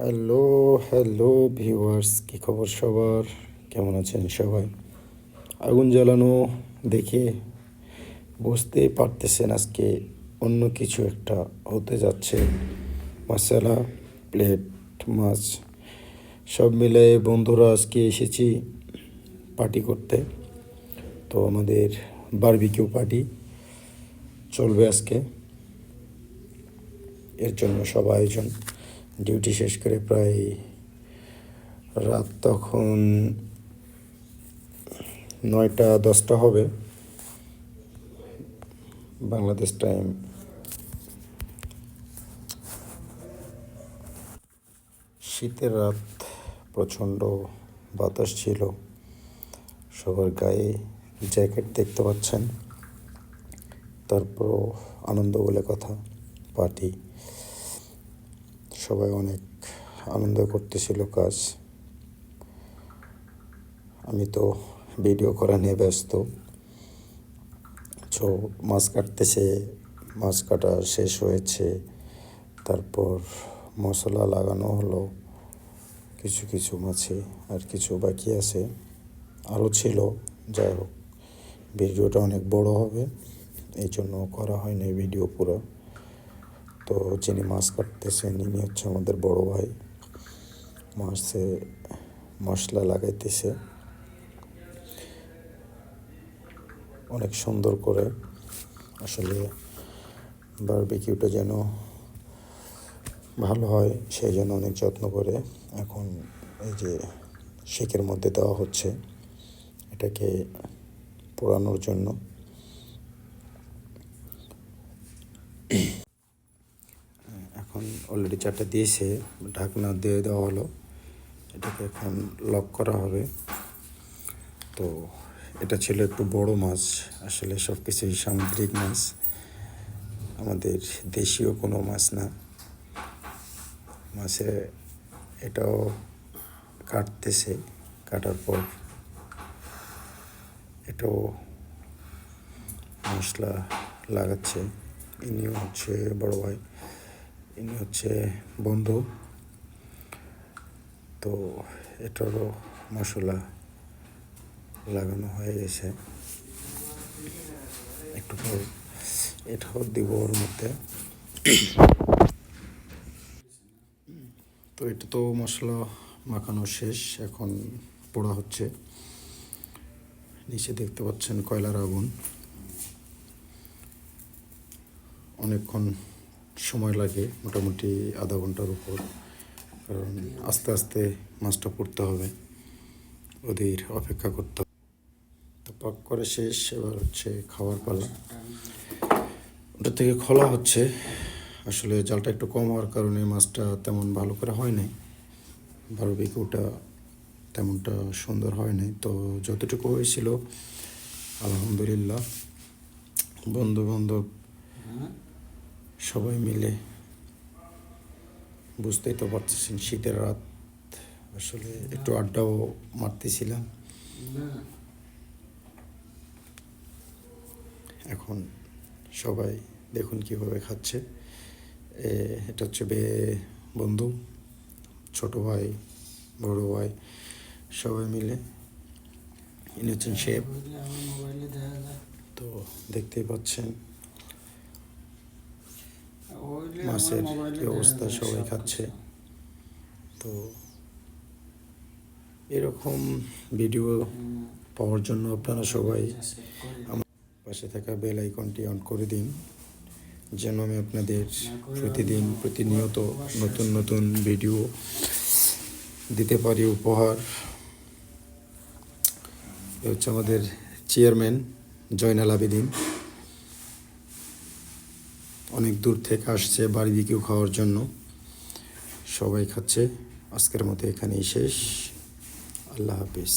Hello hello viewers, কী খবর সবার? কেমন আছেন সবাই? আগুন জ্বালানো দেখে বুঝতেই পারতেছেন আজকে অন্য কিছু একটা হতে যাচ্ছে। মশলা, প্লেট, মাছ সব মিলে বন্ধুরা আজকে এসেছি পার্টি করতে। তো আমাদের বারবিকিউ পার্টি চলবে আজকে। এর জন্য সব আয়োজন, ডিউটি শেষ করে প্রায় রাত তখন 9টা-10টা হবে বাংলাদেশ টাইম। শীতের রাত, প্রচণ্ড বাতাস ছিল, সবার গায়ে জ্যাকেট দেখতে পাচ্ছেন। তারপরও আনন্দ বলে কথা, পার্টি, সবাই অনেক আনন্দ করতেছিল। কাজ, আমি তো ভিডিও করা নিয়ে ব্যস্ত। তো মাছ কাটতেছে, মাছ কাটা শেষ হয়েছে, তারপর মশলা লাগানো হলো কিছু কিছু মাছে, আর কিছু বাকি আছে, আরও ছিল। যাই হোক, ভিডিওটা অনেক বড় হবে, এই জন্য করা হয়নি ভিডিও পুরো। তো যিনি মাছ কাটতেছেন ইনি হচ্ছে আমাদের বড় ভাই, মাছে মশলা লাগাইতেছে অনেক সুন্দর করে। আসলে বারবিকিউটা যেন ভালো হয় সেই জন্য অনেক যত্ন করে এখন এই যে শেকের মধ্যে দেওয়া হচ্ছে এটাকে পোড়ানোর জন্য। এখন অলরেডি 4টা দিয়েছে, ঢাকনা দিয়ে দেওয়া হলো, এটাকে এখন লক করা হবে। তো এটা ছিল একটু বড় মাছ, আসলে সব কিছুই সামুদ্রিক মাছ, আমাদের দেশীয় কোনো মাছ না। মাছে এটাও কাটতেছে, কাটার পর এটাও মশলা লাগাচ্ছে। ইনিও হচ্ছে বড় ভাই, ইনি হচ্ছে বন্ধু। তো এটারও মশলা লাগানো হয়ে গেছে, একটু পর এটাও দিব ওর মধ্যে। তো এটা তো মশলা মাখানো শেষ, এখন পোড়া হচ্ছে। নিচে দেখতে পাচ্ছেন কয়লার আগুন, অনেকক্ষণ সময় লাগে, মোটামুটি আধা ঘন্টার উপর, কারণ আস্তে আস্তে মাছটা পুড়তে হবে, ওদের অপেক্ষা করতে হবে। তো পাক করে শেষ, এবার হচ্ছে খাওয়ার পালা। ওটা থেকে খোলা হচ্ছে, আসলে জালটা একটু কম হওয়ার কারণে মাছটা তেমন ভালো করে হয় নাই, বারবিকিউটা তেমনটা সুন্দর হয় নাই। তো যতটুকু হয়েছিল আলহামদুলিল্লাহ, বন্ধু বান্ধব সবাই মিলে, বুঝতেই তো পারতেছেন শীতের রাত, আসলে একটু আড্ডাও মারতেছিলাম। এখন সবাই দেখুন কীভাবে খাচ্ছে। এটা হচ্ছে বন্ধু, ছোট ভাই, বড় ভাই, সবাই মিলে। ইনি হচ্ছেন শেফ। তো দেখতেই পাচ্ছেন মাছের কী অবস্থা, সবাই খাচ্ছে। তো এরকম ভিডিও পাওয়ার জন্য আপনারা সবাই আমার পাশে থাকা বেল আইকনটি অন করে দিন, যেন আমি আপনাদের প্রতিনিয়ত নতুন নতুন ভিডিও দিতে পারি উপহার। এ হচ্ছে আমাদের চেয়ারম্যান জয়নাল আবেদিন, অনেক দূর থেকে আসছে বারবিকিউ খাওয়ার জন্য, সবাই খাচ্ছে। আজকের মতো এখানেই শেষ, আল্লাহ হাফিজ।